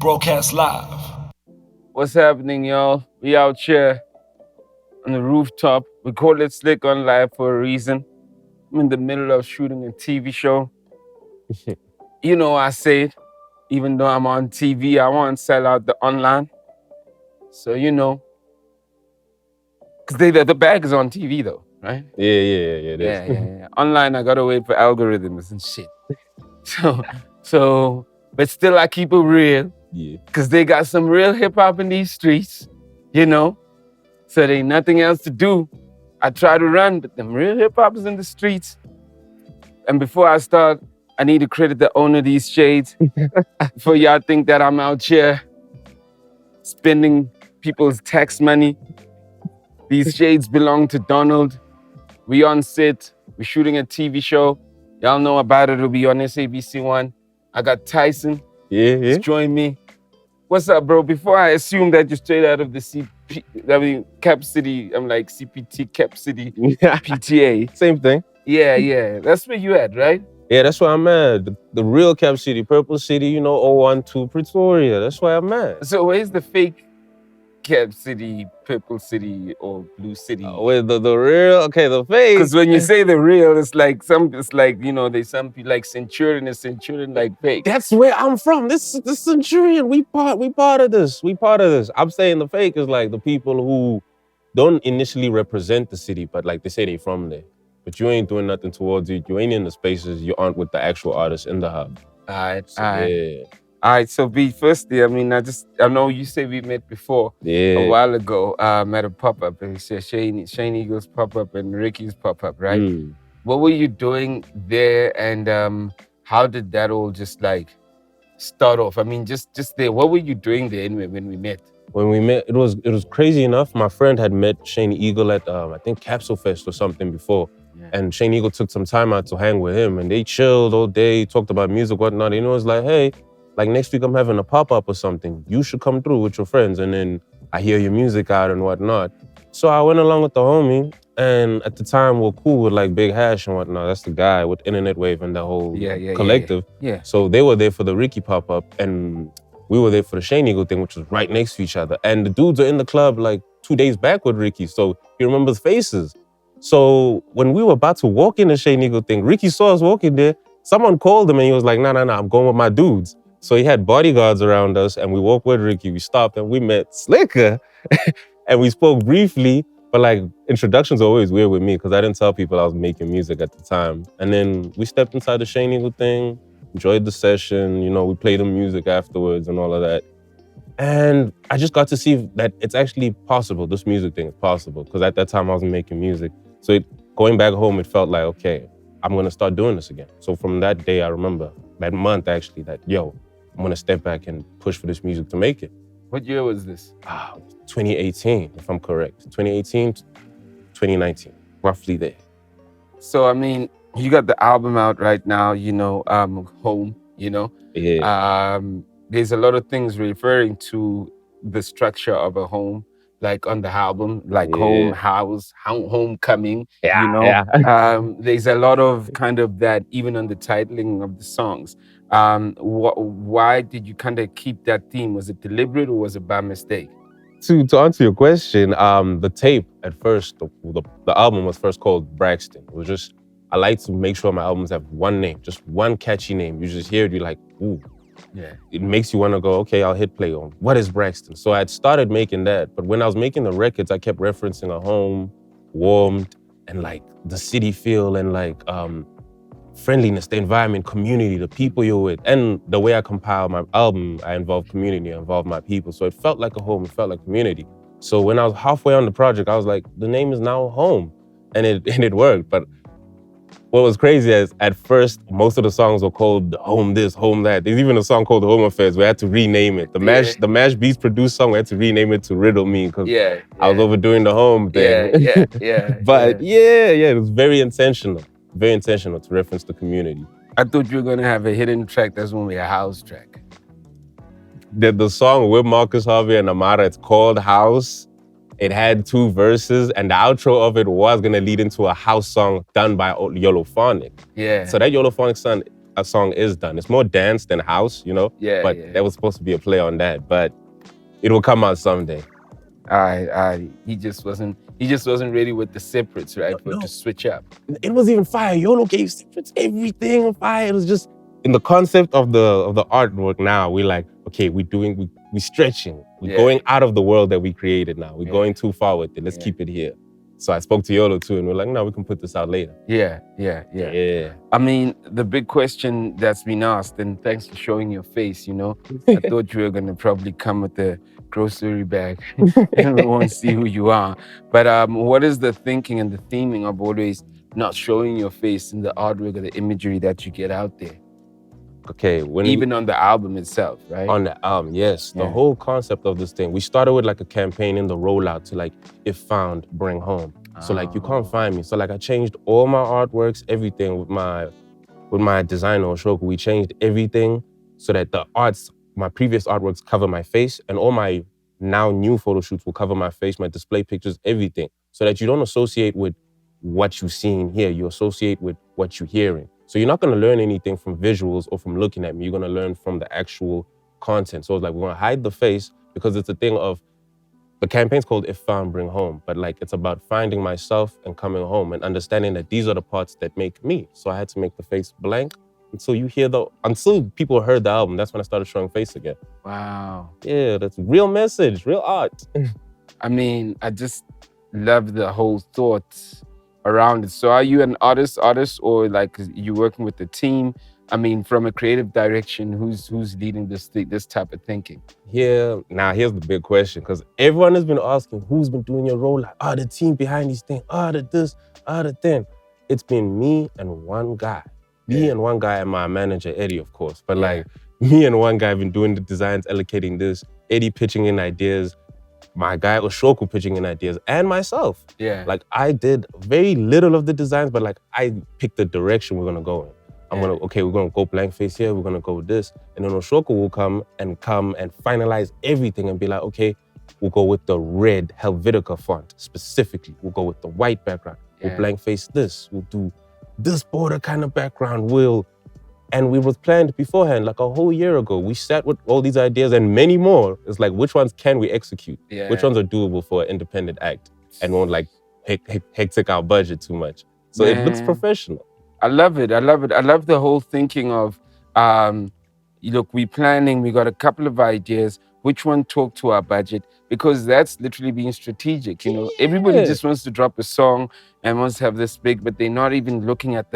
Broadcast live. What's happening, y'all? We out here on the rooftop. We call it Slick on Live for a reason. I'm in the middle of shooting a TV show. You know I say it. Even though I'm on TV, I want to sell out the online. So, you know. Because the bag is on TV, though, right? Yeah, it is. Yeah. Online, I got to wait for algorithms and shit. But still, I keep it real. Yeah. Because they got some real hip-hop in these streets, you know? So there ain't nothing else to do. I try to run, but them real hip-hop is in the streets. And before I start, I need to credit the owner of these shades. Before y'all think that I'm out here spending people's tax money. These shades belong to Donald. We on set. We're shooting a TV show. Y'all know about it. It'll be on SABC1. I got Tyson. Yeah. Join me. What's up, bro? Before I assume that you're straight out of the CapCity, I'm like CPT, CapCity, PTA. Same thing. Yeah. That's where you at, right? Yeah, that's where I'm at. The real CapCity, Purple City, 012 Pretoria. That's where I'm at. So where's the fake CapCity, Purple City, or Blue City? With the real, okay, the fake. Because when you say the real, it's like there's some people like Centurion and Centurion like fake. That's where I'm from. This Centurion, we part of this. I'm saying the fake is like the people who don't initially represent the city, but like they say they from there. But you ain't doing nothing towards it. You ain't in the spaces. You aren't with the actual artists in the hub. All right. Yeah. All right, so firstly, I know you said we met before a while ago at a pop-up, and you said Shane Eagle's pop-up and Ricky's pop-up, right? Mm. What were you doing there, and how did that all just like start off? I mean, just there, what were you doing there anyway when we met? When we met, it was crazy enough. My friend had met Shane Eagle at, I think, Capsule Fest or something before. Yeah. And Shane Eagle took some time out to hang with him, and they chilled all day, talked about music, whatnot. It was like, hey, like next week I'm having a pop-up or something. You should come through with your friends. And then I hear your music out and whatnot. So I went along with the homie. And at the time we were cool with like Big Hash and whatnot. That's the guy with Internet Wave and the whole collective. Yeah. So they were there for the Riky pop-up and we were there for the Shane Eagle thing, which was right next to each other. And the dudes are in the club like 2 days back with Riky. So he remembers faces. So when we were about to walk in the Shane Eagle thing, Riky saw us walking there. Someone called him and he was like, nah, I'm going with my dudes. So he had bodyguards around us and we walked with Riky. We stopped and we met Slikour and we spoke briefly, but like introductions are always weird with me because I didn't tell people I was making music at the time. And then we stepped inside the Shane Eagle thing, enjoyed the session, we played the music afterwards and all of that. And I just got to see that it's actually possible. This music thing is possible because at that time I wasn't making music. So going back home, it felt like, okay, I'm gonna start doing this again. So from that day, I remember, that month actually, I'm gonna step back and push for this music to make it. What year was this? 2018, if I'm correct. 2018 to 2019, roughly there. So, I mean, you got the album out right now, Home, Yeah. There's a lot of things referring to the structure of a home, like on the album, like home, house, homecoming, There's a lot of kind of that even on the titling of the songs. Why did you kind of keep that theme? Was it deliberate or was it by mistake? To answer your question, the tape at first, the album was first called Braxton. It was just, I like to make sure my albums have one name, just one catchy name. You just hear it, you're like, ooh. Yeah. It makes you want to go, okay, I'll hit play on what is Braxton? So I had started making that, but when I was making the records, I kept referencing a home, warmth, and like the city feel and like friendliness, the environment, community, the people you're with. And the way I compile my album, I involve community, I involve my people. So it felt like a home, it felt like community. So when I was halfway on the project, I was like, the name is now Home. And it worked. But what was crazy is at first, most of the songs were called Home This, Home That. There's even a song called The Home Affairs. We had to rename it. The Mashbeatz produced song, we had to rename it to Riddle Me because I was overdoing the home thing. Yeah. But it was very intentional to reference the community. I thought you were gonna have a hidden track that's only a house track. The song with Marcus Harvey and Amara, it's called House. It had 2 verses, and the outro of it was gonna lead into a house song done by Yolophonic. Yeah. So that Yolophonic song, a song is done. It's more dance than house, you know? Yeah, But yeah. there was supposed to be a play on that, but it will come out someday. He just wasn't ready with the separates, right? For to switch up. It was even fire. YOLO gave separates, everything fire. It was just in the concept of the artwork now, we're like, okay, we're stretching. We're going out of the world that we created now. We're going too far with it. Let's keep it here. So I spoke to YOLO too, and we're like, no, we can put this out later. Yeah. I mean, the big question that's been asked, and thanks for showing your face, you know. I thought you were gonna probably come with a grocery bag and we won't see who you are. But what is the thinking and the theming of always not showing your face in the artwork or the imagery that you get out there? Okay, even on the album itself, right? On the album, yes. The whole concept of this thing, we started with like a campaign in the rollout to like, if found, bring home. So like, you can't find me. So like, I changed all my artworks, everything with my designer, Oshoku. We changed everything so that the arts, my previous artworks cover my face, and all my now new photo shoots will cover my face, my display pictures, everything. So that you don't associate with what you're seeing here, you associate with what you're hearing. So you're not gonna learn anything from visuals or from looking at me, you're gonna learn from the actual content. So it's like, we're gonna hide the face because it's a thing of, the campaign's called If Found, Bring Home, but like, it's about finding myself and coming home and understanding that these are the parts that make me. So I had to make the face blank until people heard the album. That's when I started showing face again. Wow. Yeah, that's real message, real art. I mean, I just love the whole thought around it. So are you an artist, or like you working with the team? I mean, from a creative direction, who's leading this type of thinking? Yeah, now here's the big question, because everyone has been asking, who's been doing your role? Like, the team behind these things, the this, the thing. It's been me and one guy. Me and one guy and my manager, Eddie, of course. But like, me and one guy have been doing the designs, allocating this, Eddie pitching in ideas, my guy Oshoku pitching in ideas, and myself. Yeah. Like, I did very little of the designs, but like, I picked the direction we're gonna go in. we're gonna go blank face here, we're gonna go with this. And then Oshoku will come and finalize everything and be like, okay, we'll go with the red Helvetica font specifically. We'll go with the white background. We'll blank face this. We'll do this border kind of background. And we was planned beforehand, like a whole year ago. We sat with all these ideas and many more. It's like, which ones can we execute? Yeah. Which ones are doable for an independent act and won't like hectic our budget too much? So it looks professional. I love it. I love the whole thinking of, look, we're planning, we got a couple of ideas, which one talk to our budget? Because that's literally being strategic, you know? Everybody just wants to drop a song and wants to have this big, but they're not even looking at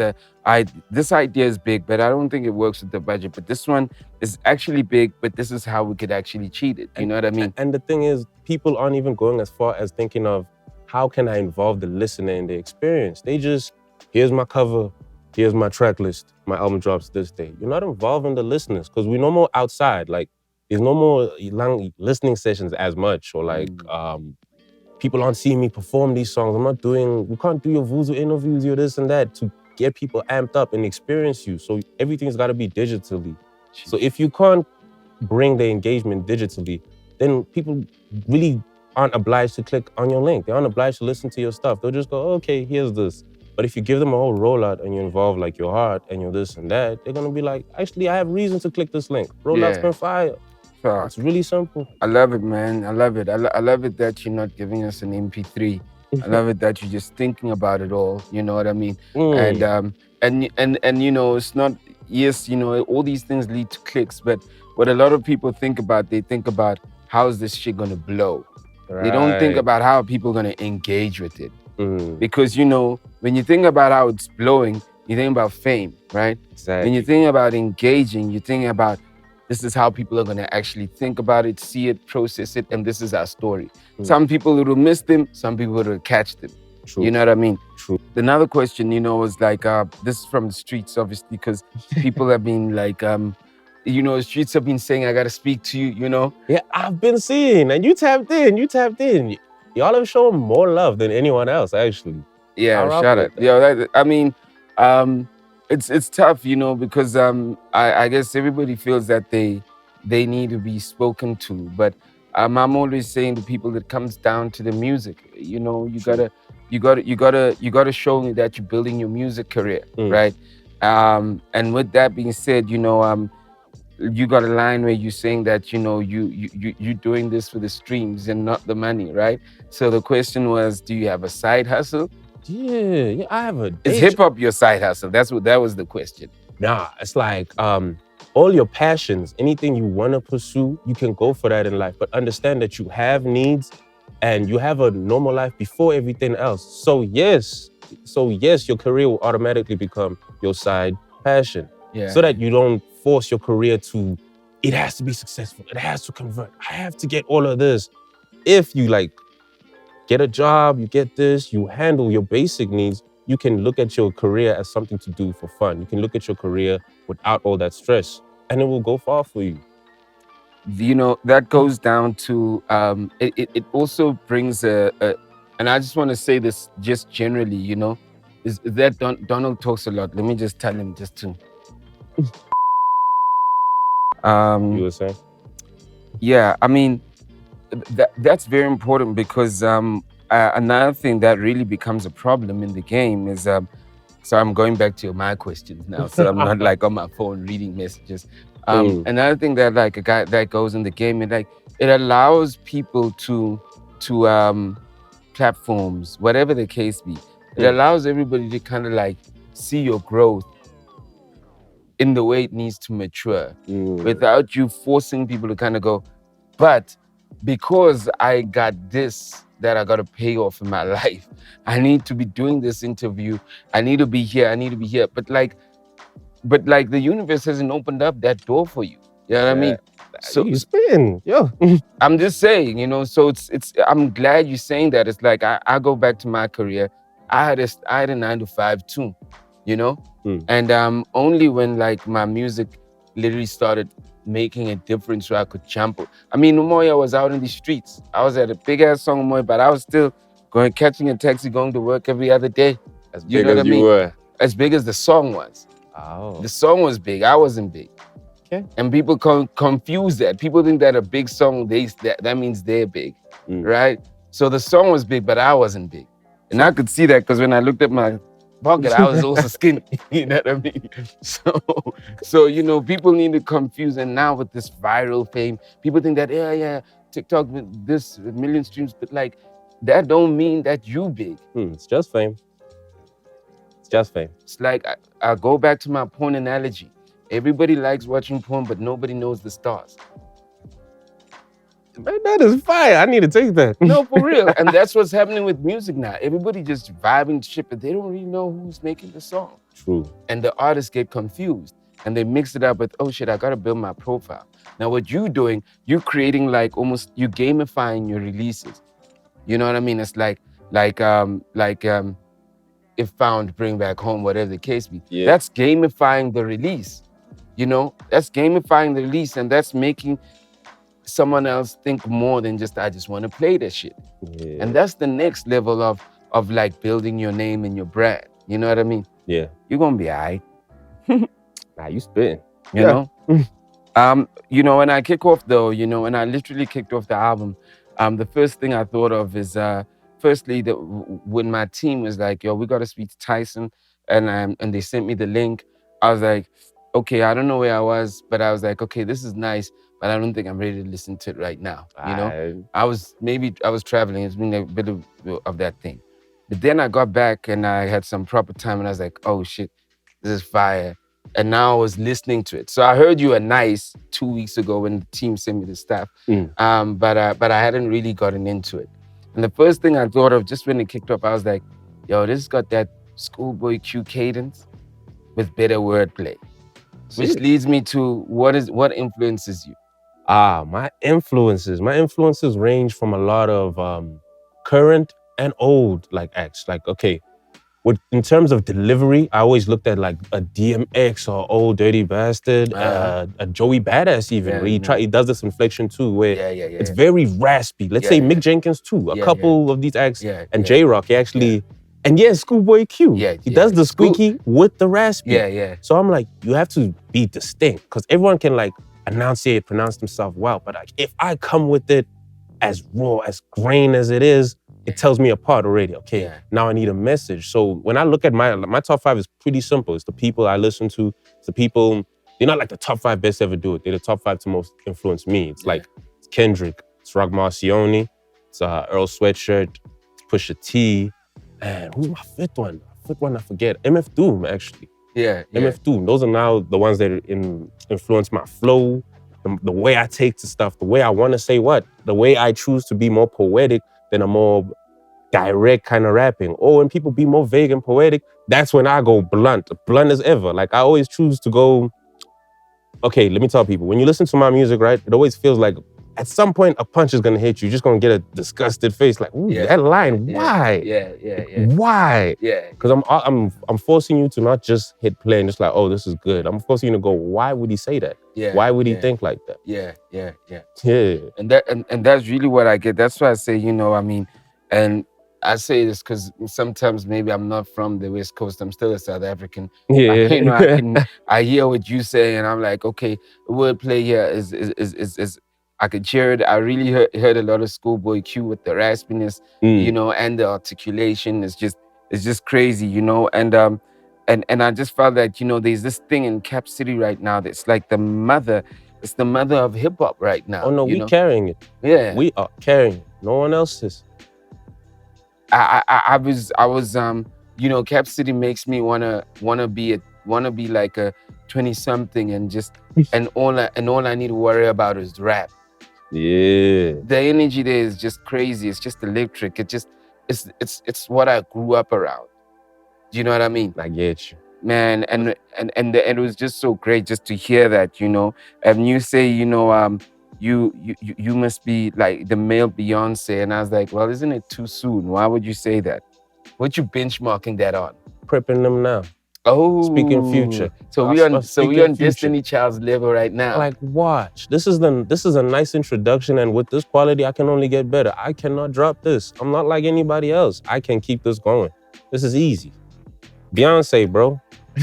this idea is big, but I don't think it works with the budget. But this one is actually big, but this is how we could actually cheat it. You know what I mean? And the thing is, people aren't even going as far as thinking of, how can I involve the listener in the experience? They just, here's my cover, here's my track list, my album drops this day. You're not involving the listeners, because we're no more outside. Like, there's no more long listening sessions as much, or like, people aren't seeing me perform these songs. We can't do your Vuzu interviews, your this and that, to get people amped up and experience you. So everything's gotta be digitally. So if you can't bring the engagement digitally, then people really aren't obliged to click on your link. They aren't obliged to listen to your stuff. They'll just go, okay, here's this. But if you give them a whole rollout and you involve like your heart and your this and that, they're gonna be like, actually, I have reason to click this link. Rollout's been fire. It's really simple. I love it, man. I love it. I love it that you're not giving us an MP3. I love it that you're just thinking about it all. You know what I mean? And you know, it's not, yes, you know, all these things lead to clicks, but what a lot of people think about, they think about, how's this shit gonna blow? Right. They don't think about how people are gonna engage with it. Because, you know, when you think about how it's blowing, you think about fame, right? Exactly. When you think about engaging, you think about, this is how people are gonna actually think about it, see it, process it, and this is our story. Some people will miss them, some people will catch them. True. You know what I mean? True. Another question, you know, was like, this is from the streets, obviously, because people have been like, you know, streets have been saying, I gotta speak to you, you know? Yeah, I've been seeing, and you tapped in. Y'all have shown more love than anyone else, actually. Yeah, shout out. Yeah, I mean, it's tough, you know, because I guess everybody feels that they need to be spoken to, but I'm always saying to people, that comes down to the music. You know, you gotta show me that you're building your music career, right? And with that being said, you got a line where you're saying that you're doing this for the streams and not the money, right? So the question was, do you have a side hustle? Yeah, I have a Is hip hop your side hustle? That was the question. Nah, it's like all your passions, anything you want to pursue, you can go for that in life. But understand that you have needs and you have a normal life before everything else. So yes, your career will automatically become your side passion. Yeah. So that you don't force your career to, it has to be successful, it has to convert, I have to get all of this. If you like get a job, you get this, you handle your basic needs, you can look at your career as something to do for fun. You can look at your career without all that stress, and it will go far for you. That goes down to, it also brings and I just want to say this just generally, is that Donald talks a lot. Let me just tell him just to. You were saying? Yeah, I mean, that's very important because another thing that really becomes a problem in the game is, so I'm going back to my questions now, so I'm not like on my phone reading messages. Another thing that like a guy that goes in the game, and like it allows people to platforms, whatever the case be, it allows everybody to kind of like see your growth in the way it needs to mature without you forcing people to kind of go, but because I got this that I got to pay off in my life, I need to be doing this interview, I need to be here, but the universe hasn't opened up that door for you. You know what I mean? So you spin, yo. I'm just saying, so it's I'm glad you're saying that. It's like I go back to my career, I had a 9 to 5 too, and only when like my music literally started making a difference where I could jump. I mean, Umoya was out in the streets. I was at a big ass song Umoya, but I was still catching a taxi, going to work every other day. As big as you were. As big as the song was. Oh. The song was big, I wasn't big. Okay. And people confuse that. People think that a big song, that means they're big, right? So the song was big, but I wasn't big. And I could see that because when I looked at my pocket, I was also skinny, you know what I mean? So people need to confuse. And now with this viral fame, people think that, yeah, TikTok with this million streams, but like, that don't mean that you big. It's just fame. It's just fame. It's like, I go back to my porn analogy. Everybody likes watching porn, but nobody knows the stars. Man, that is fire. I need to take that. No, for real. And that's what's happening with music now. Everybody just vibing shit, but they don't really know who's making the song. True. And the artists get confused and they mix it up with, oh shit, I gotta build my profile. Now what you're doing, you're creating like almost, you gamifying your releases. You know what I mean? It's like if found, bring back home, whatever the case be. Yeah. That's gamifying the release. That's gamifying the release, and that's making someone else think more than just, I just want to play that shit. Yeah. And that's the next level of like building your name and your brand. You know what I mean? Yeah. You're gonna be all right. Nah, you spitting. You know? When I kick off though, when I literally kicked off the album, the first thing I thought of is, firstly, when my team was like, yo, we gotta speak to Tyson, and they sent me the link, I was like, okay, I don't know where I was, but I was like, okay, this is nice, but I don't think I'm ready to listen to it right now. I was traveling. It's been a bit of that thing. But then I got back and I had some proper time and I was like, oh shit, this is fire. And now I was listening to it. So I heard you were nice 2 weeks ago when the team sent me the stuff, but I hadn't really gotten into it. And the first thing I thought of just when it kicked off, I was like, yo, this has got that schoolboy Q cadence with better wordplay. Which leads me to what influences you? My influences range from a lot of current and old like acts. Like, okay, in terms of delivery, I always looked at like a DMX or Old Dirty Bastard, a Joey Badass even, where he does this inflection too, where it's very raspy. Let's say Mick Jenkins too, a couple of these acts, and J-Rock, he actually, and Schoolboy Q, he does the squeaky with the raspy. So I'm like, you have to be distinct, because everyone can like enunciate, pronounce themselves well, but like, if I come with it as raw, as grain as it is, it tells me apart already. Okay, Yeah. now I need a message. So when I look at my top 5 is pretty simple. It's the people I listen to. It's the people, they're not like the top 5 best ever do it. They're the top 5 to most influence me. It's like it's Kendrick, it's Rock Marcioni, it's Earl Sweatshirt, it's Pusha T, and who's my fifth one? I forget. MF Doom, actually. Yeah. MF Doom. Those are now the ones that influence my flow, the way I take to stuff, the way I want to say the way I choose to be more poetic than a more direct kind of rapping. Or when people be more vague and poetic, that's when I go blunt as ever. Like I always choose to go, okay, let me tell people, when you listen to my music, right, it always feels like at some point a punch is gonna hit you. You're just gonna get a disgusted face, like, ooh, that line, why? Why? Yeah. Because I'm forcing you to not just hit play and just like, oh, this is good. I'm forcing you to go, why would he say that? Yeah. Why would he think like that? Yeah. Yeah. And that's really what I get. That's why I say, and I say this because sometimes maybe I'm not from the West Coast. I'm still a South African. Yeah. I hear what you say, and I'm like, okay, the wordplay here is I could hear it. I really heard a lot of Schoolboy Q with the raspiness, and the articulation. It's just crazy, and I just felt that there's this thing in CapCity right now that's like the mother. It's the mother of hip hop right now. Oh no, we carrying it. Yeah, we are carrying it. No one else is. I was CapCity makes me wanna be like a 20-something and all I need to worry about is rap. Yeah. The energy there is just crazy. It's just electric. It's what I grew up around. Do you know what I mean? I get you. Man, and it was just so great just to hear that, and you say, you must be like the male Beyoncé, and I was like, well, isn't it too soon? Why would you say that? What you benchmarking that on? Prepping them now. Oh, speaking future. So we on Destiny Child's level right now. Like, watch. This is a nice introduction, and with this quality, I can only get better. I cannot drop this. I'm not like anybody else. I can keep this going. This is easy. Beyoncé, bro.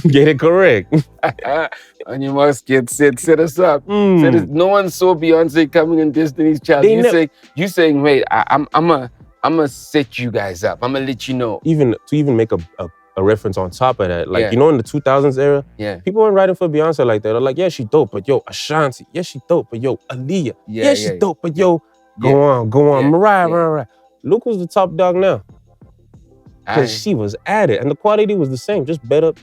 Get it correct. And you must set us up. No one saw Beyoncé coming in Destiny's Child. You saying, wait, I'm gonna set you guys up. I'm gonna let you know. To make a reference on top of that, like in the 2000s era, people weren't writing for Beyonce like that. They're like, yeah, she dope, but yo, Ashanti, yeah, she dope, but yo, Aaliyah, yeah, she dope, but yo, go on, Mariah. Look who's the top dog now. Because she was at it, and the quality was the same, just better.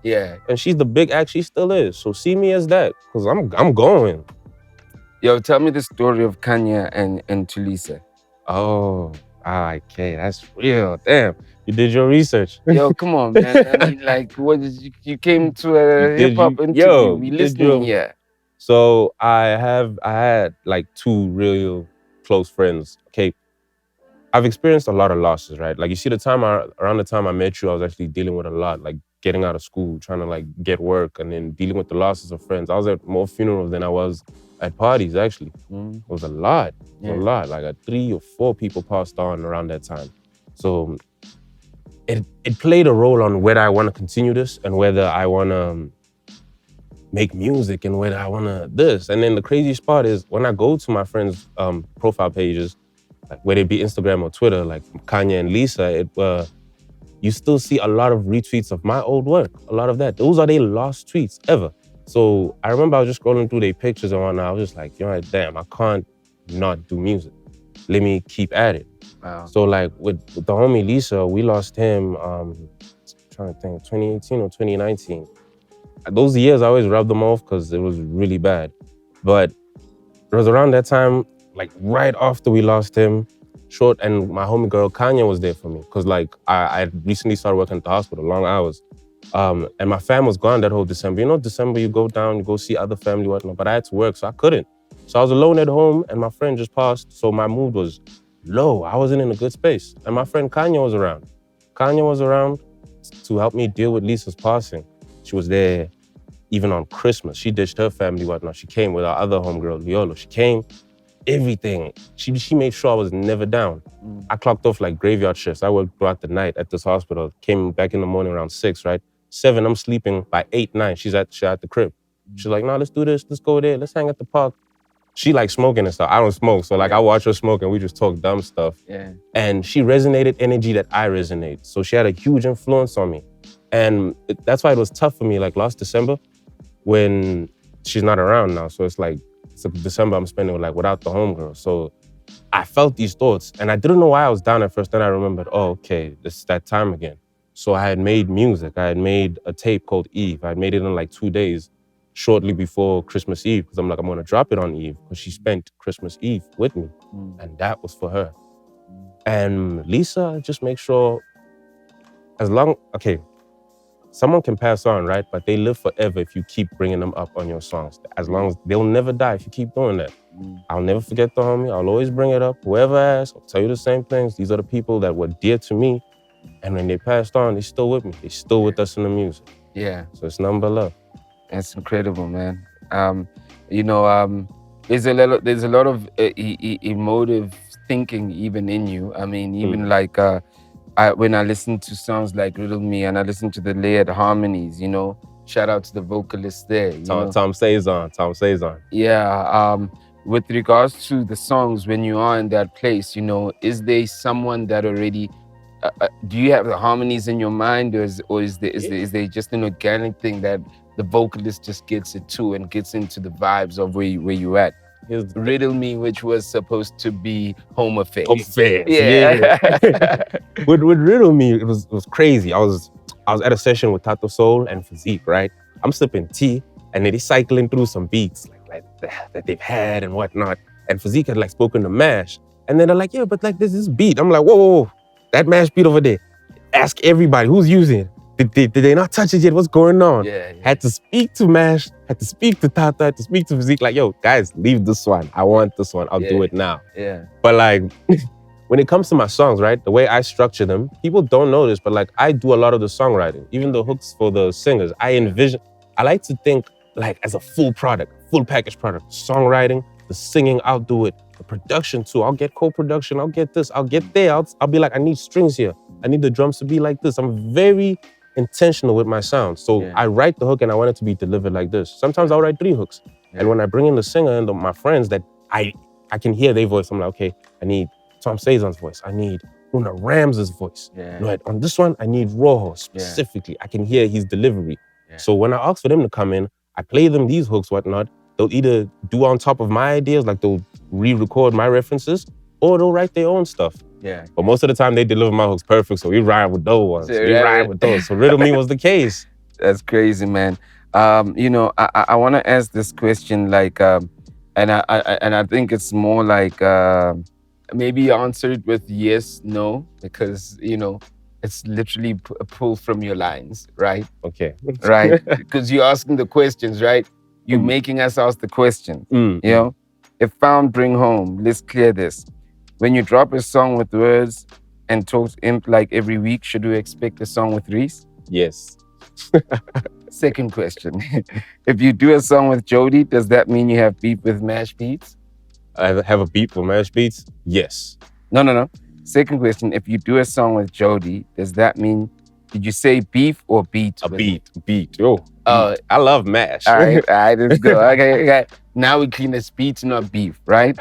Yeah. And she's the big act she still is. So see me as that, because I'm going. Yo, tell me the story of Khanya and Thulisa. Oh, okay, that's real. Damn, you did your research. Yo, come on, man. I mean, like, what did you came to a hip hop interview? We listening here. So I had like 2 real close friends. Okay. I've experienced a lot of losses, right? Like you see around the time I met you, I was actually dealing with a lot, like getting out of school, trying to like get work, and then dealing with the losses of friends. I was at more funerals than I was at parties, actually. It was a lot, a lot. Like 3 or 4 people passed on around that time. So it played a role on whether I want to continue this and whether I want to make music and whether I want to this. And then the craziest part is when I go to my friends' profile pages, like whether it be Instagram or Twitter, like Khanya and Lisa, you still see a lot of retweets of my old work, a lot of that. Those are their last tweets ever. So I remember I was just scrolling through their pictures and whatnot. I was just like, damn, I can't not do music. Let me keep at it. Wow. So like with the homie Lisa, we lost him, trying to think, 2018 or 2019. Those years I always rubbed them off because it was really bad. But it was around that time, like right after we lost him, and my homie girl Khanya was there for me because like I recently started working at the hospital, long hours. And my fam was gone that whole December. December you go down, you go see other family, whatnot, but I had to work, so I couldn't. So I was alone at home and my friend just passed, so my mood was low. I wasn't in a good space. And my friend Khanya was around. Khanya was around to help me deal with Lisa's passing. She was there even on Christmas. She ditched her family, whatnot. She came with our other homegirl, Violo. She came, everything. She made sure I was never down. I clocked off like graveyard shifts. I worked throughout the night at this hospital. Came back in the morning around 6, right? 7, I'm sleeping. By 8, 9, she's at the crib. She's like, no, let's do this. Let's go there. Let's hang at the park. she likes smoking and stuff. I don't smoke. So like I watch her smoke and we just talk dumb stuff. Yeah. And she resonated energy that I resonate. So she had a huge influence on me. And that's why it was tough for me like last December when she's not around now. So it's like, it's December I'm spending like without the homegirl. So I felt these thoughts and I didn't know why I was down at first. Then I remembered, oh, okay, it's that time again. So I had made music. I had made a tape called Eve. I had made it in like 2 days, shortly before Christmas Eve, because I'm like, I'm gonna drop it on Eve, because she spent Christmas Eve with me. And that was for her. And Lisa, just make sure, someone can pass on, right? But they live forever if you keep bringing them up on your songs. As long as they'll never die if you keep doing that. I'll never forget the homie. I'll always bring it up. Whoever asks, I'll tell you the same things. These are the people that were dear to me. And when they passed on, they're still with me. They're still with us in the music. Yeah. So it's nothing but love. That's incredible, man. There's a lot of emotive thinking even in you. I mean, even like when I listen to songs like Riddle Me and I listen to the layered harmonies, shout out to the vocalist there. Tom Saison. Yeah. With regards to the songs, when you are in that place, is there someone that already, do you have the harmonies in your mind, or is there just an organic thing that the vocalist just gets it to and gets into the vibes of where you at? Riddle Me, which was supposed to be Home Affairs. Yeah. with Riddle Me, it was crazy. I was at a session with Thato Saul and Feziekk, right? I'm sipping tea and they're cycling through some beats like that they've had and whatnot. And Feziekk had like spoken to Mash. And then they're like, yeah, but like there's this beat. I'm like, whoa. That Mash beat over there. Ask everybody who's using it. Did they not touch it yet? What's going on? Yeah. Had to speak to Mash, had to speak to Tata, had to speak to Feziekk. Like, yo, guys, leave this one. I want this one. I'll do it now. Yeah. But like, when it comes to my songs, right, the way I structure them, people don't know this, but like I do a lot of the songwriting, even the hooks for the singers. I like to think like as a full product, full package product. Songwriting, the singing, I'll do it. The production too. I'll get co-production. I'll get this. I'll get there. I'll be like, I need strings here. I need the drums to be like this. I'm very intentional with my sound. So I write the hook and I want it to be delivered like this. Sometimes I'll write 3 hooks. And when I bring in the singer and my friends that I can hear their voice, I'm like, okay, I need Tom Saison's voice. I need Luna Rams's voice. Right, on this one, I need Roho specifically. I can hear his delivery. So when I ask for them to come in, I play them these hooks, whatnot. They'll either do on top of my ideas, like they'll re-record my references, or they'll write their own stuff. But most of the time they deliver my hooks perfect, so we ride with those ones. We ride with those. So Riddle Me was the case. That's crazy, man. I want to ask this question, like, and I think it's more like maybe answer it with yes, no, because it's literally a pull from your lines, right? Okay. Right, because you're asking the questions, right? You're making us ask the questions. If found, bring home. Let's clear this. When you drop a song with Wordz and Talks Imp like every week, should we expect a song with Reece? Yes. Second question. If you do a song with Jody, does that mean you have beef with Mashbeatz? I have a beat for Mashbeatz? Yes. No. Second question. If you do a song with Jody, does that mean, did you say beef or beat? Beat. Yo, I love Mash. All right, let's go. Okay. Now we clean this beat, not beef, right?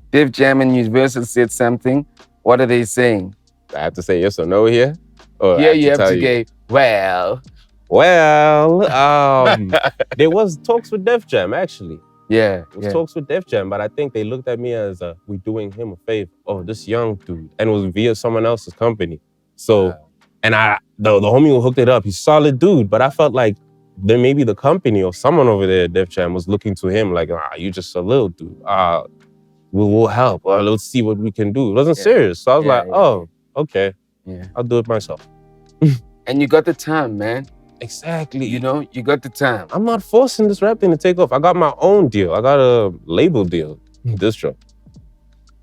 Def Jam and Universal said something. What are they saying? I have to say yes or no here? Or yeah, you have to go, well. There was talks with Def Jam, actually. Yeah. It was talks with Def Jam, but I think they looked at me as we doing him a favor. Oh, this young dude. And it was via someone else's company. So, and the homie who hooked it up, he's a solid dude, but I felt like then maybe the company or someone over there at Def Jam was looking to him like, you just a little dude. We'll help. Let's see what we can do. It wasn't serious. So I was okay. Yeah. I'll do it myself. And you got the time, man. Exactly. You got the time. I'm not forcing this rap thing to take off. I got my own deal. I got a label deal. Distro.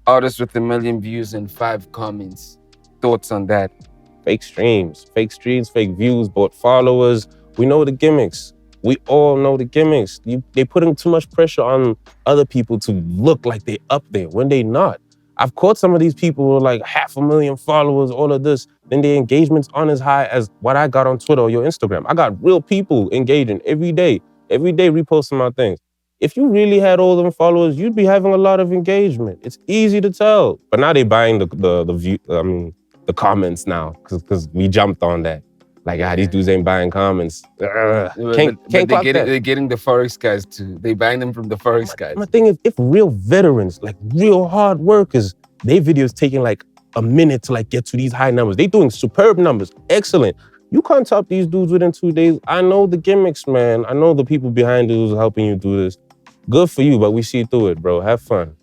Artist with 1 million views and 5 comments. Thoughts on that? Fake streams, fake views, bought followers. We know the gimmicks. We all know the gimmicks. They putting too much pressure on other people to look like they up there when they not. I've caught some of these people with like 500,000 followers, all of this. Then their engagements aren't as high as what I got on Twitter or your Instagram. I got real people engaging every day reposting my things. if you really had all them followers, you'd be having a lot of engagement. It's easy to tell. But now they buying the comments now because we jumped on that. Like, these dudes ain't buying comments. Can't clock that. They're getting the Forex guys too. They buying them from the Forex guys. My thing is, if real veterans, like real hard workers, their videos taking like a minute to like get to these high numbers. They doing superb numbers, excellent. You can't top these dudes within 2 days. I know the gimmicks, man. I know the people behind you who's helping you do this. Good for you, but we see through it, bro. Have fun.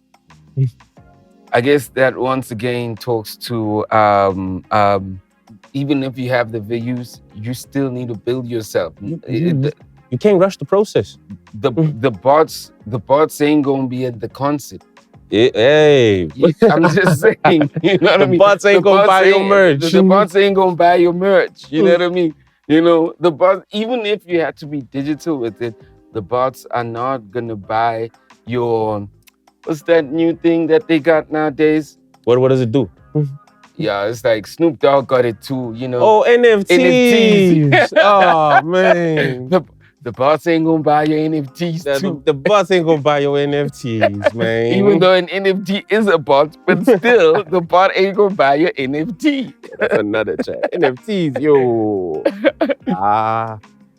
I guess that once again talks to even if you have the views, you still need to build yourself. You can't rush the process. The bots ain't gonna be at the concert. Hey, I'm just saying, you know what I mean? The bots ain't gonna buy your merch. The bots ain't gonna buy your merch. You know what I mean? You know, the bots, even if you had to be digital with it, the bots are not gonna buy your, what's that new thing that they got nowadays? What does it do? Yeah, it's like Snoop Dogg got it too, you know. Oh, NFTs. Oh, man. The bots ain't gonna buy your NFTs too. The bots ain't gonna buy your NFTs, man. Even though an NFT is a bot, but still, the bot ain't gonna buy your NFT. That's another chat. NFTs, yo.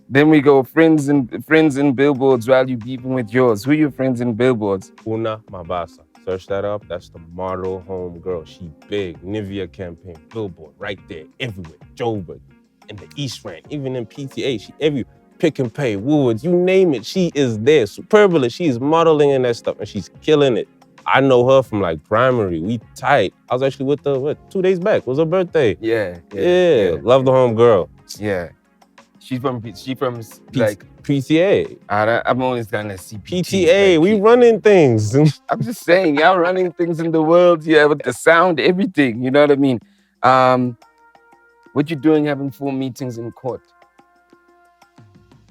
Then we go friends and billboards while you beefing with yours. Who are your friends in billboards? Una Mabasa. Search that up. That's the model home girl. She big. Nivea campaign. Billboard right there. Everywhere. Joburg. In the East Rand. Even in PTA. She everywhere. Pick and Pay. Woods. You name it. She is there. Superbulous. She's modeling and that stuff. And she's killing it. I know her from like primary. We tight. I was actually with her, 2 days back? It was her birthday. Yeah. Love the home girl. Yeah. She from like PTA. I'm always gonna see PTA. We running things. I'm just saying, y'all running things in the world. Yeah, with the sound, everything. You know what I mean? What you doing having 4 meetings in court?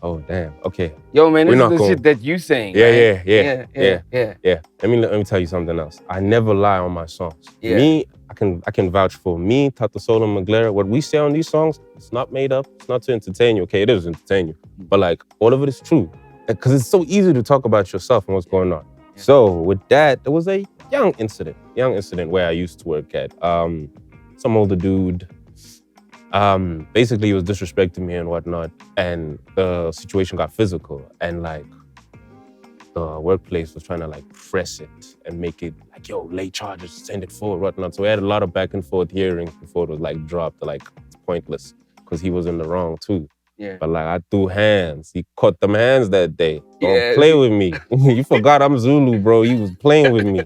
Oh damn. Okay. Yo, man, this is the shit that you saying. Yeah. Right? Let me tell you something else. I never lie on my songs. Yeah. Me, I can vouch for me, Thato Saul and Maglera. What we say on these songs, it's not made up. It's not to entertain you. Okay, it is to entertain you. But like, all of it is true. Because it's so easy to talk about yourself and what's going on. Yeah. So with that, there was a young incident where I used to work at. Some older dude, basically he was disrespecting me and whatnot. And the situation got physical. And like, the workplace was trying to like press it and make it like, yo, lay charges, send it forward, whatnot. So we had a lot of back and forth hearings before it was like dropped, like it's pointless because he was in the wrong too. Yeah. But like I threw hands. He caught them hands that day. Don't play with me. You forgot I'm Zulu, bro. He was playing with me.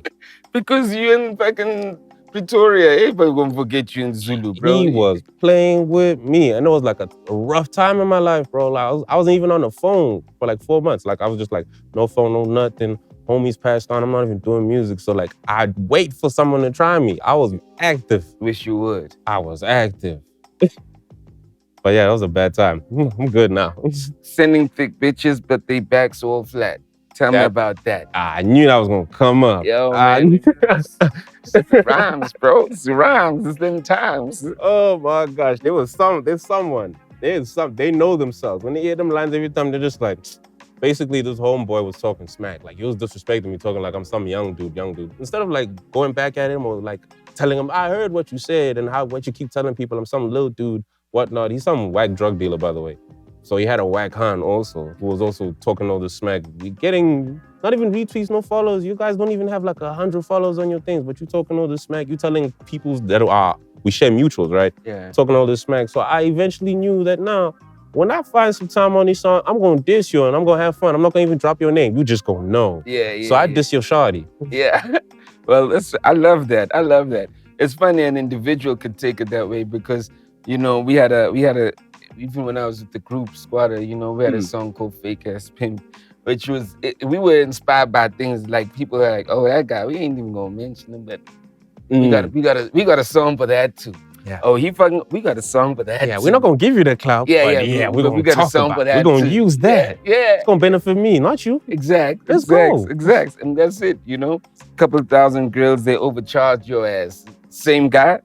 Because you in fucking Pretoria, everybody gonna forget you in Zulu, bro. He was playing with me. And it was like a rough time in my life, bro. Like I wasn't even on the phone for like 4 months. Like I was just like, no phone, no nothing. Homies passed on. I'm not even doing music. So like, I'd wait for someone to try me. I was active. Wish you would. I was active. But yeah, that was a bad time. I'm good now. Sending thick bitches, but they backs all flat. Tell me about that. I knew that was gonna come up. Yo, man. Rhymes, bro. It's rhymes. It's them times. Oh my gosh. They know themselves. When they hear them lines every time, they're just like, basically this homeboy was talking smack. Like he was disrespecting me, talking like I'm some young dude. Instead of like going back at him or like telling him, I heard what you said and what you keep telling people, I'm some little dude, whatnot. He's some whack drug dealer, by the way. So he had a whack hand also, who was also talking all this smack. You're getting not even retweets, no follows. You guys don't even have like 100 followers on your things, but you're talking all this smack. You're telling people that we share mutuals, right? Yeah. Talking all this smack. So I eventually knew that now, when I find some time on this song, I'm gonna diss you and I'm gonna have fun. I'm not gonna even drop your name. You just gonna know. Yeah. So I diss your shawty. Yeah. Well, I love that. It's funny an individual could take it that way because, you know, we had a even when I was with the group Squatter, you know, we had a song called Fake Ass Pimp, which was, we were inspired by things like people are like, oh, that guy, we ain't even gonna mention him, but we got a song for that too. Yeah. Oh, we got a song for that. Yeah, too. we're not gonna give you the clout. Yeah, we're gonna got talk a song about for that. We're gonna use that. Yeah. It's gonna benefit me, not you. Exact. Let's go. Exact. And that's it, you know. Couple thousand girls, they overcharge your ass. Same guy,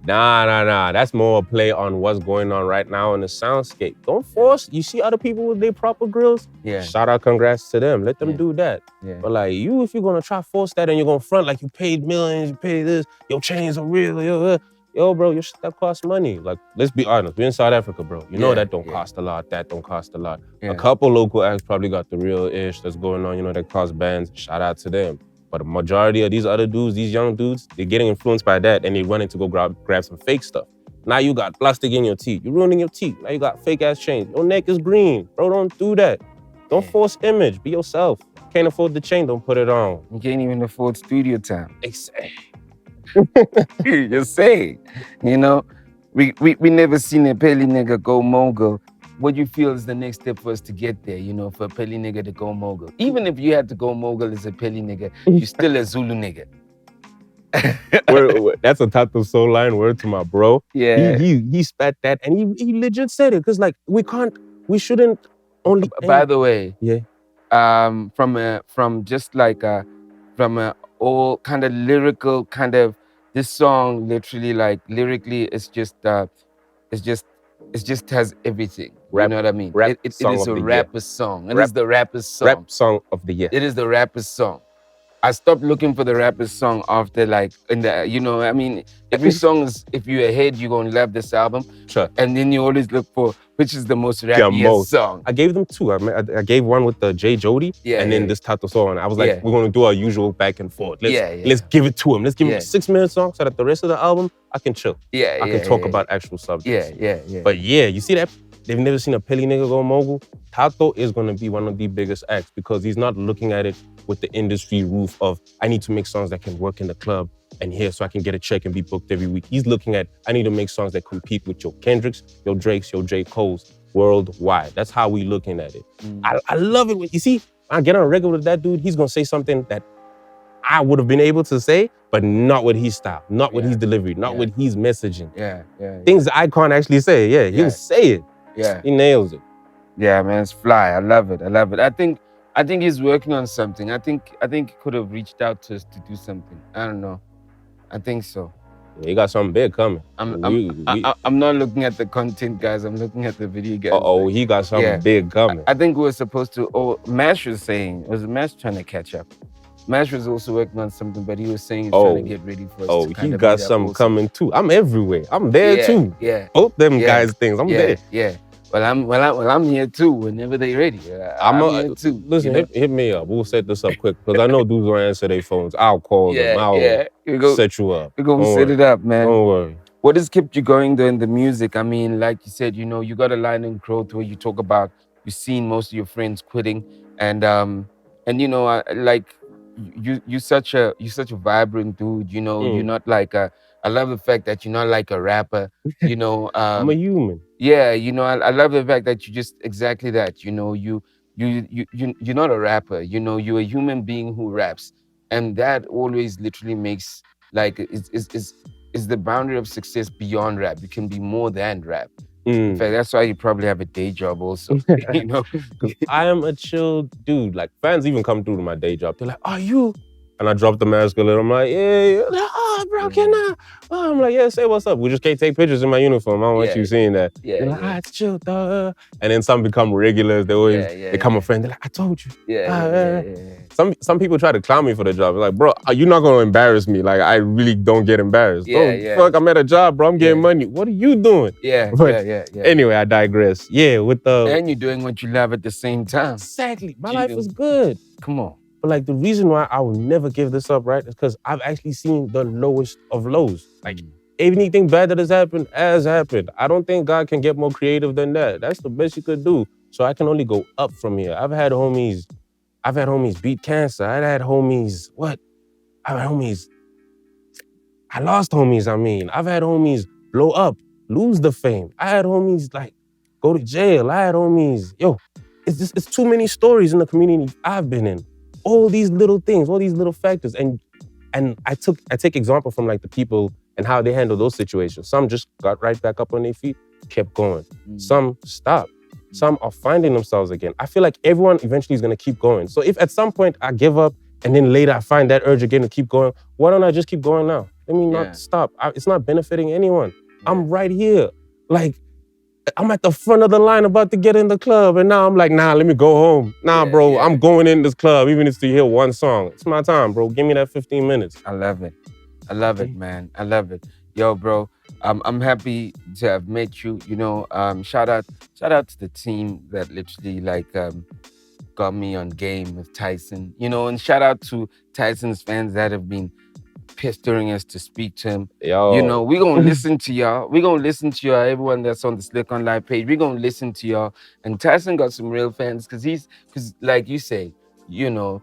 Nah. That's more a play on what's going on right now in the soundscape. Don't force. You see other people with their proper grills? Yeah. Shout out, congrats to them. Let them Yeah. do that. Yeah. But like you, if you're gonna try to force that and you're gonna front like you paid millions, you pay this, your chains are real, yo, bro, your shit that costs money. Like, let's be honest, we're in South Africa, bro. You know that don't cost a lot, that don't cost a lot. Yeah. A couple local acts probably got the real ish that's going on, that cost bands. Shout out to them. But the majority of these other dudes, these young dudes, they're getting influenced by that and they're running to go grab some fake stuff. Now you got plastic in your teeth. You're ruining your teeth. Now you got fake ass chains. Your neck is green. Bro, don't do that. Don't force image. Be yourself. Can't afford the chain, don't put it on. You can't even afford studio time. Exactly. Just say, we never seen a Peli nigga go mogul. What do you feel is the next step for us to get there, for a Peli nigga to go mogul? Even if you had to go mogul as a Peli nigga, you're still a Zulu nigga. That's a Thato Saul line, word to my bro. Yeah. He spat that and he legit said it. Cause like we shouldn't only By the way, yeah. From all kind of lyrical kind of this song literally like lyrically it's just has everything. You know what I mean? It is a rapper's song. It is the rapper's song. Rap song of the year. It is the rapper's song. I stopped looking for the rapper's song after every song is, if you're ahead, you're gonna love this album. Sure. And then you always look for which is the most rappiest song. I gave them two. I gave one with the Jody and then this Thato Saul. And I was like, we're gonna do our usual back and forth. Let's give it to him. Let's give him a 6-minute song so that the rest of the album, I can chill. I can talk about actual subjects. Yeah. But yeah, you see that? They've never seen a Peli nigga go mogul. Thato is gonna be one of the biggest acts because he's not looking at it with the industry roof of, I need to make songs that can work in the club and here so I can get a check and be booked every week. He's looking at, I need to make songs that compete with your Kendricks, your Drakes, your J. Coles worldwide. That's how we looking at it. I love it when, you see, I get on a regular with that dude, he's gonna say something that I would have been able to say, but not with his style, not with his delivery, not with his messaging. Things that I can't actually say, he'll say it. Yeah. He nails it. Yeah, man, it's fly. I love it. I think he's working on something. I think he could have reached out to us to do something. I don't know. I think so. Yeah, he got something big coming. I'm not looking at the content, guys. I'm looking at the video games. He got something big coming. I think we were supposed to. Mash was saying, was Mash trying to catch up? Mash was also working on something, but he was saying he's trying to get ready for us. He got something coming too. I'm everywhere. I'm there too. Yeah. Both them guys things. I'm there. Yeah. Well, I'm here too. Whenever they ready, I'm here too. Listen, hit me up. We'll set this up quick because I know dudes don't answer their phones. I'll call them. I'll set you up. We're gonna set it up, man. Don't worry. What has kept you going though in the music? I mean, like you said, you got a line in Growth where you talk about you've seen most of your friends quitting, and you're such a vibrant dude. You're not like a. I love the fact that you're not like a rapper. I'm a human. Yeah, I love the fact that you just exactly that. You're not a rapper. You're a human being who raps, and that always literally makes is the boundary of success beyond rap. You can be more than rap. In fact, that's why you probably have a day job also. Because I am a chill dude. Like fans even come through to my day job. They're like, "Are you?" And I drop the mask a little. I'm like, yeah. Like, oh, bro, can I? Oh, I'm like, yeah, say what's up. We just can't take pictures in my uniform. I don't want you seeing that. They're like, it's chill, dog. And then some become regulars. They always become a friend. They're like, I told you. Some people try to clown me for the job. Like, bro, you're not gonna embarrass me. Like, I really don't get embarrassed. Fuck, I'm at a job, bro. I'm getting money. What are you doing? Anyway, I digress. Yeah, and you're doing what you love at the same time. Exactly. My life is good. Come on. But like the reason why I will never give this up, right, is because I've actually seen the lowest of lows. Like anything bad that has happened. I don't think God can get more creative than that. That's the best you could do. So I can only go up from here. I've had homies beat cancer. I lost homies, I've had homies blow up, lose the fame. I had homies like go to jail. I had homies, it's too many stories in the community I've been in. All these little things, all these little factors. And I take example from like the people and how they handle those situations. Some just got right back up on their feet, kept going. Some stopped. Some are finding themselves again. I feel like everyone eventually is gonna keep going. So if at some point I give up and then later I find that urge again to keep going, why don't I just keep going now? Let me not stop. It's not benefiting anyone. I'm right here. Like, I'm at the front of the line about to get in the club, and now I'm like, nah, let me go home. Nah, bro, I'm going in this club, even if it's to hear one song. It's my time, bro. Give me that 15 minutes. I love it. I love it, man. I love it. Yo, bro, I'm happy to have met you. You know, shout out to the team that literally like got me on game with Tyson. You know, and shout out to Tyson's fans that have been pestering us to speak to him. Yo. You know, we're gonna listen to y'all. We're gonna listen to y'all, everyone that's on the Slikour Live page. We're gonna listen to y'all. And Tyson got some real fans because like you say, you know,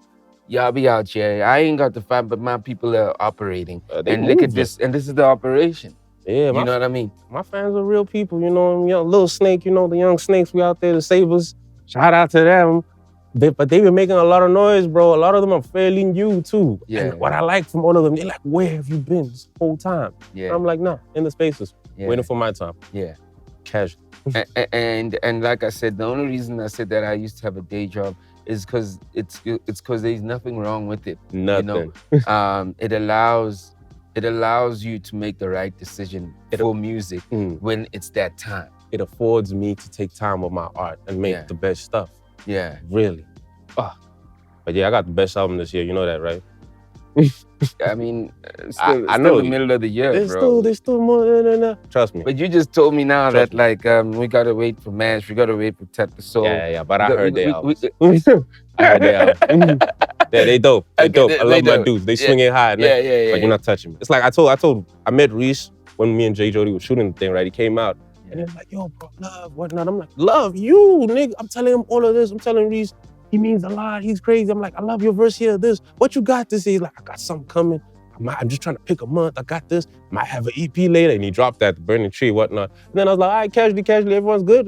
y'all be out here. I ain't got the fight, but my people are operating. And look at this, and this is the operation. Yeah, you know what I mean? My fans are real people, you know, little snake, you know, the young snakes we out there, the savers. Shout out to them. But they been making a lot of noise, bro. A lot of them are fairly new too. Yeah. And what I like from all of them, they're like, where have you been this whole time? Yeah. And I'm like, nah, in the spaces, waiting for my time. Yeah. Casual. and like I said, the only reason I said that I used to have a day job is because it's because there's nothing wrong with it. Nothing. You know? It allows you to make the right decision for music when it's that time. It affords me to take time with my art and make the best stuff. Yeah. Really. But yeah, I got the best album this year. You know that, right? I mean, still the middle of the year, There's still more. Trust me. But you just told me now that like we gotta wait for Mash, we gotta wait for Thato Saul. Yeah, but I heard their albums. I heard their albums. Yeah, they dope. They dope. I love my dudes. They swing it high. Yeah. But you're not touching me. It's like I met Reece when me and Jody were shooting the thing, right? He came out and he was like, yo, bro, love, whatnot. I'm like, love you, nigga. I'm telling him all of this. I'm telling Reece, he means a lot. He's crazy. I'm like, I love your verse here, this. What you got this? He's like, I got something coming. I'm just trying to pick a month. I got this. Might have an EP later. And he dropped that, the Burning Tree, whatnot. And then I was like, all right, casually, everyone's good?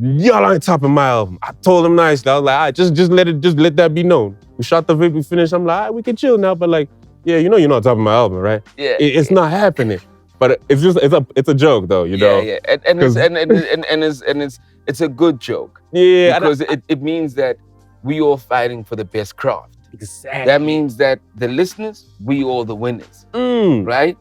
Y'all ain't topping my album. I told him nicely. I was like, all right, just let that be known. We shot the vid, we finished. I'm like, all right, we can chill now. But like, yeah, you know you're not topping my album, right? Yeah. It's not happening. But it's a joke though, you know? Yeah. And it's a good joke. Yeah. Because it means that we all fighting for the best craft. Exactly. That means that the listeners, we all the winners. Right?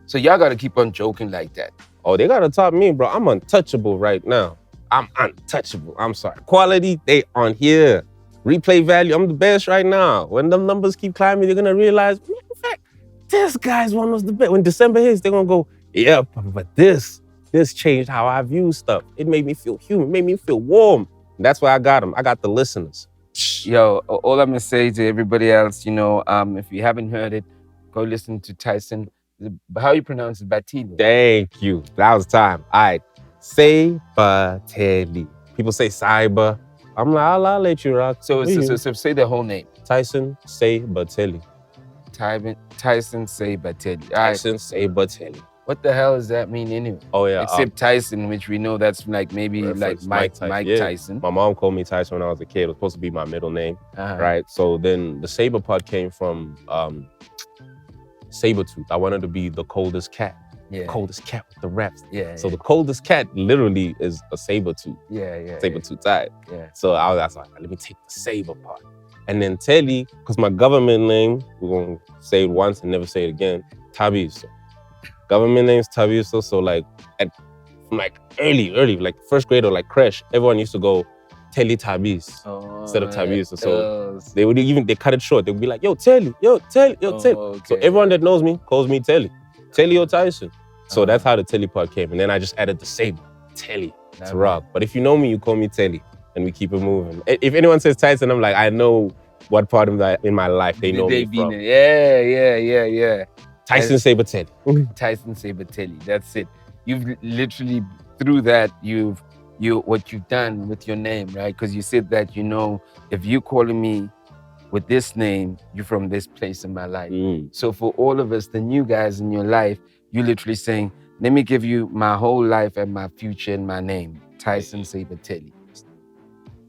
So y'all gotta keep on joking like that. Oh, they gotta top me, bro. I'm untouchable right now. I'm untouchable. I'm sorry. Quality, they on here. Replay value, I'm the best right now. When them numbers keep climbing, they're gonna realize, in fact, this guy's one was the best. When December hits, they're gonna go, yeah, but this changed how I view stuff. It made me feel human, made me feel warm. And that's why I got them. I got the listeners. Yo, all I'm gonna say to everybody else, you know, if you haven't heard it, go listen to Tyson. How you pronounce it? Sybateli. Thank you. That was time. All right. Sybateli. People say Cyber. I'm like, I'll let you rock. So say the whole name. Tyson Sybateli. Tyson Sybateli. Tyson Sybateli. What the hell does that mean anyway? Oh yeah. Except Tyson, which we know that's like maybe like Mike Tyson. My mom called me Tyson when I was a kid. It was supposed to be my middle name, right? So then the Saber part came from Sabertooth. I wanted to be the coldest cat. Yeah. Coldest cat with the raps. Yeah. So the coldest cat literally is a Sabertooth. Yeah. Sabertooth type. Yeah. So I was like, let me take the Saber part. And then Telly, because my government name, we're gonna say it once and never say it again, Tabiso. Government name's Tabiso. So like from like early, like first grade or like creche, everyone used to go Telly Tabis instead of Tabiso. So they cut it short. They would be like, yo, Telly. Okay. So everyone that knows me calls me Telly. Telly or Tyson. So that's how the Telly part came. And then I just added the Saber, Telly, to rock. But if you know me, you call me Telly. And we keep it moving. If anyone says Tyson, I'm like, I know what part of that in my life they know me from. Yeah. Tyson Sybateli. Tyson Sybateli. That's it. You've literally, through that, what you've done with your name, right? Because you said that, you know, if you're calling me with this name, you're from this place in my life. So for all of us, the new guys in your life, you're literally saying, let me give you my whole life and my future in my name, Tyson Sybateli.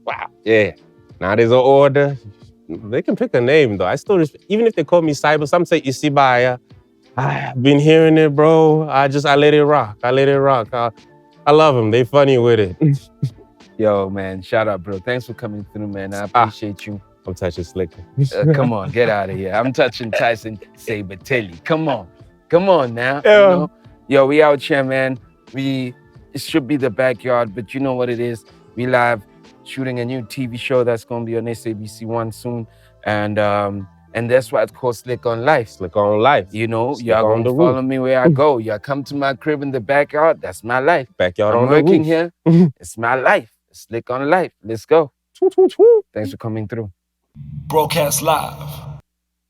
Wow. Yeah. Now there's an order. They can pick a name though. I still even if they call me Cyber, some say Isibaya. I've been hearing it, bro. I let it rock. I love them. They funny with it. Yo, man, shout out, bro. Thanks for coming through, man. I appreciate you. I'm touching Slikour. Come on, get out of here. I'm touching Tyson Sybateli. Come on now. Yeah. You know? Yo, we out here, man. It should be the backyard, but you know what it is. We live shooting a new TV show that's gonna be on SABC One soon, and that's why it's called Slick on Life. Slick on Life. You know, Slick y'all on gonna the follow roof. me where I go. Y'all come to my crib in the backyard. That's my life. Backyard I'm on the roof. working here. It's my life. Slick on Life. Let's go. Thanks for coming through. Broadcast live